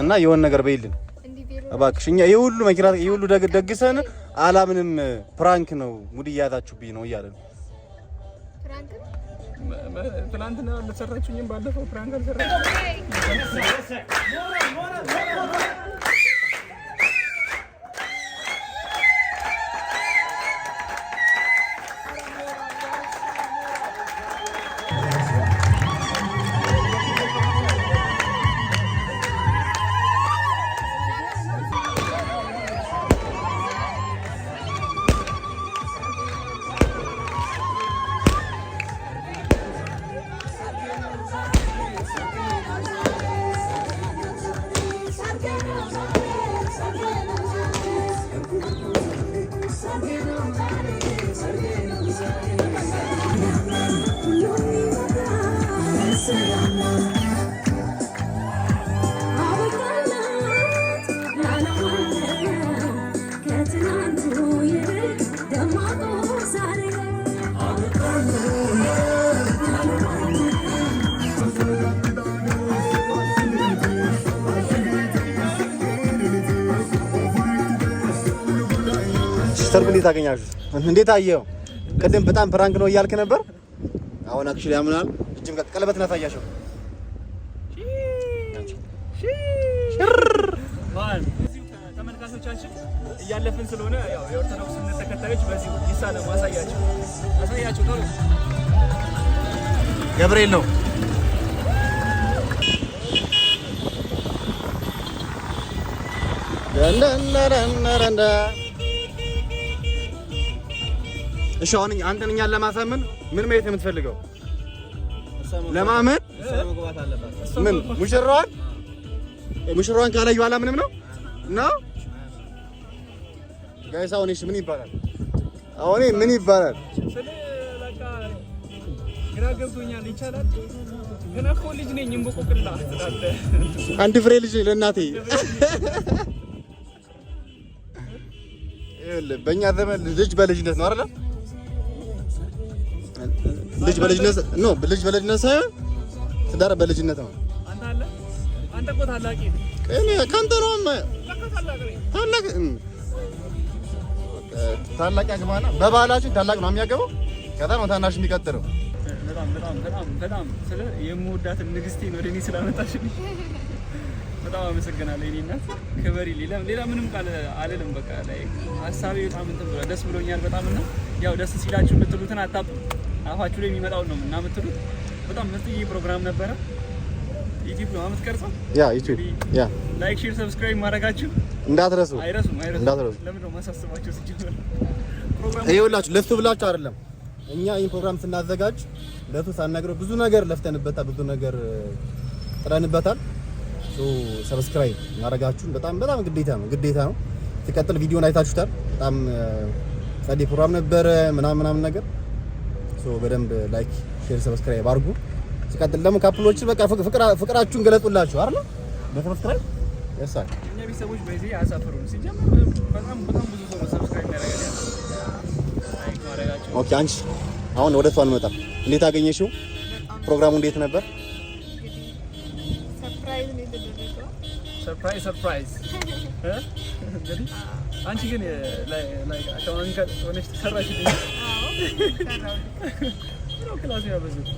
እና የሆነ ነገር በይልን እባክሽ። እኛ የሁሉ መኪና የሁሉ ደግሰን አላምንም ፕራንክ ነው ሙድ ያዛችሁብኝ ነው እያለን ፕራንክ ትናንትና ለሰራችሁኝም ባለፈው ፕራንክ አልሰራችሁም። ሰርግ እንዴት አገኛችሁት? እንዴት አየው? ቅድም በጣም ፕራንክ ነው እያልክ ነበር። አሁን አክቹሊ ያምናል። እጅም ቀለበት እናሳያቸው። ማን እዚሁ ተመልካቾቻችን እያለፍን ስለሆነ ያው የኦርቶዶክስ እምነት ተከታዮች በዚሁ ይሳለም አሳያቸው ቶሎ። ገብርኤል ነው ደንደንደንደንደ እሺ አሁን አንተን እኛን ለማሳመን ምን ማየት የምትፈልገው? ለማመን ምን ሙሽራዋን ካላዩ በኋላ ምንም ነው ጋይስ። አሁን እሺ ምን ይባላል? አሁን ምን ይባላል? ግራ ገብቶኛል። ይቻላል ግን እኮ ልጅ ነኝ እንቦቆቅላ ስላለ አንድ ፍሬ ልጅ ለእናቴ በእኛ ዘመን ልጅ በልጅነት ነው አይደል? ልጅ በልጅነት ሳይሆን ትዳር በልጅነት ነው። አንተ እኮ ታላቂ ነህ። እኔ ካንተ ነው ታላቅ ያግባና በባህላችን ታላቅ ነው የሚያገባው። ከዛ ነው ታናሽ የሚቀጥለው። በጣም ስለ የምወዳትን ንግስቴን ወደ እኔ ስላመጣሽልኝ በጣም አመሰግናለሁ። የኔ እናት ክበሪ። ሌላ ምንም ቃል አልልም። በቃ ላይ ሀሳቤ በጣም እንትን ብሏል። ደስ ብሎኛል በጣም እና ያው ደስ ሲላችሁ የምትሉትን አፋችሁ ላይ የሚመጣው ነው እና የምትሉት በጣም ምርጥዬ ፕሮግራም ነበረ። ዩቲዩብ ነው የምትቀርጸው? ያ ዩቲዩብ ያ ላይክ፣ ሼር፣ ሰብስክራይብ ማድረጋችሁ እንዳትረሱ። እንዳትረሱ። ለምን ነው ማሳሰባችሁ? ሲጀምር ፕሮግራም ይኸውላችሁ ለፍቱ ብላችሁ አይደለም። እኛ ይሄን ፕሮግራም ስናዘጋጅ ለፍቱ ሳናግረው ብዙ ነገር ለፍተንበታል፣ ብዙ ነገር ጥረንበታል። ሰብስክራይብ ማድረጋችሁን በጣም ግዴታ ነው። ሲቀጥል ቪዲዮን አይታችሁታል። በጣም ጸዴ ፕሮግራም ነበረ ምናምን ነገር በደንብ ላይክ፣ ሼር፣ ሰብስክራይብ አድርጉ። ሲቀጥል ደግሞ ካፕሎችን በቃ ፍቅራችሁን ገለጡላችሁ አይደል? በሰብስክራይብ ያሳል እኛ ቤተሰቦች በዚህ አሳፍሩን። ሲጀምር በጣም ብዙ ሰው ሰብስክራይብ ያደርጋል። ላይክ ማድረጋችሁ። ኦኬ አንቺ አሁን ወደ እሷ እንመጣ። እንዴት አገኘሽው? ፕሮግራሙ እንዴት ነበር? ሰርፕራይዝ እንግዲህ አንቺ ግን ላይክ አካባቢ ሆነሽ ተሰራሽልኝ። ነው ክላስ ያበዙት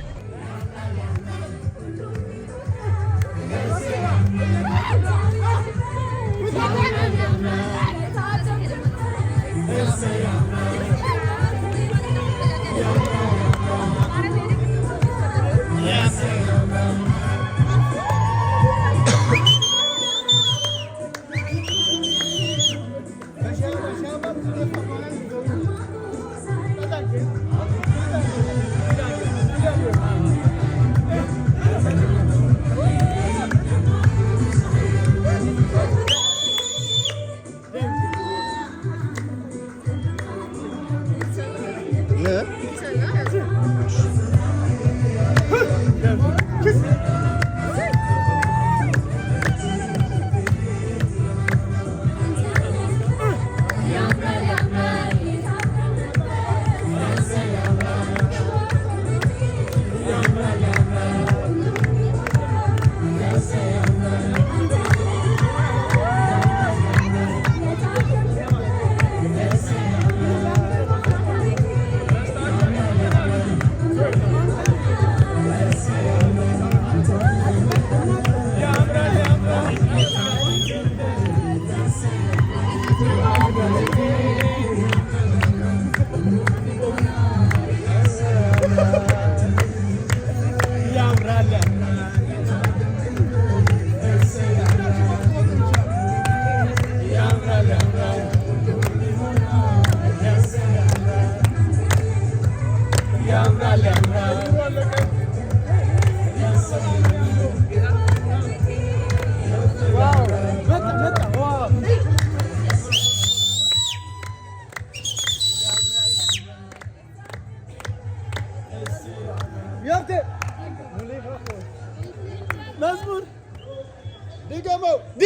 I'm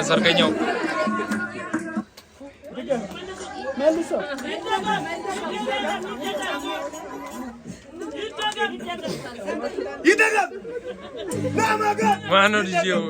ሰርገኛው ማነው ልጅው?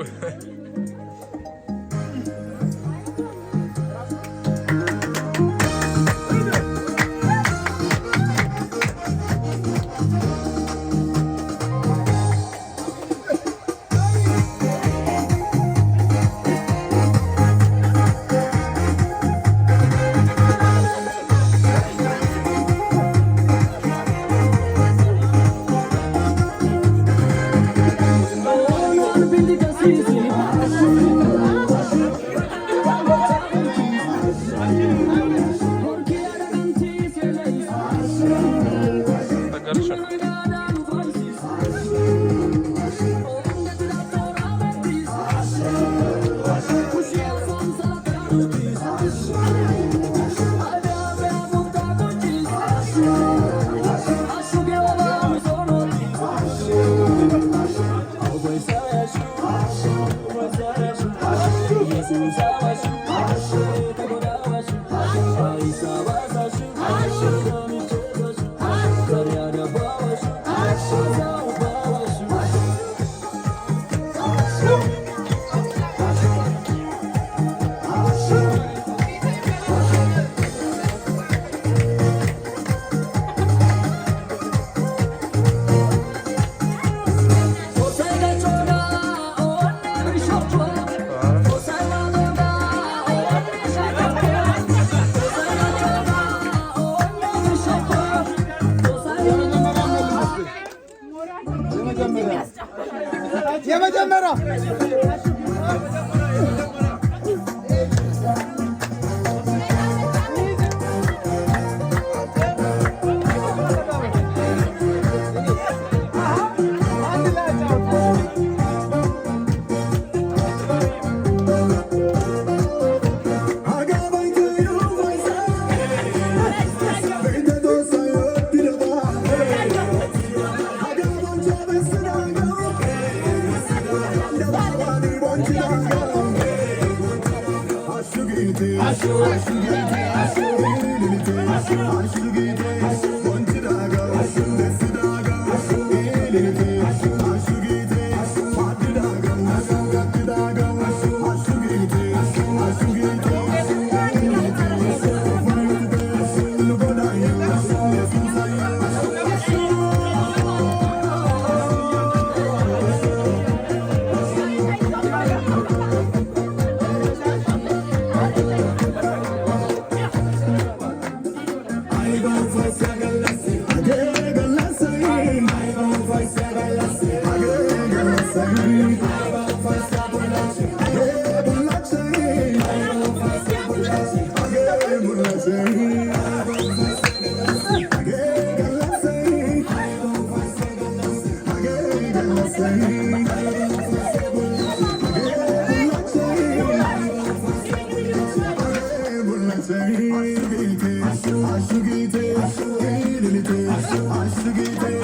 Ashugite,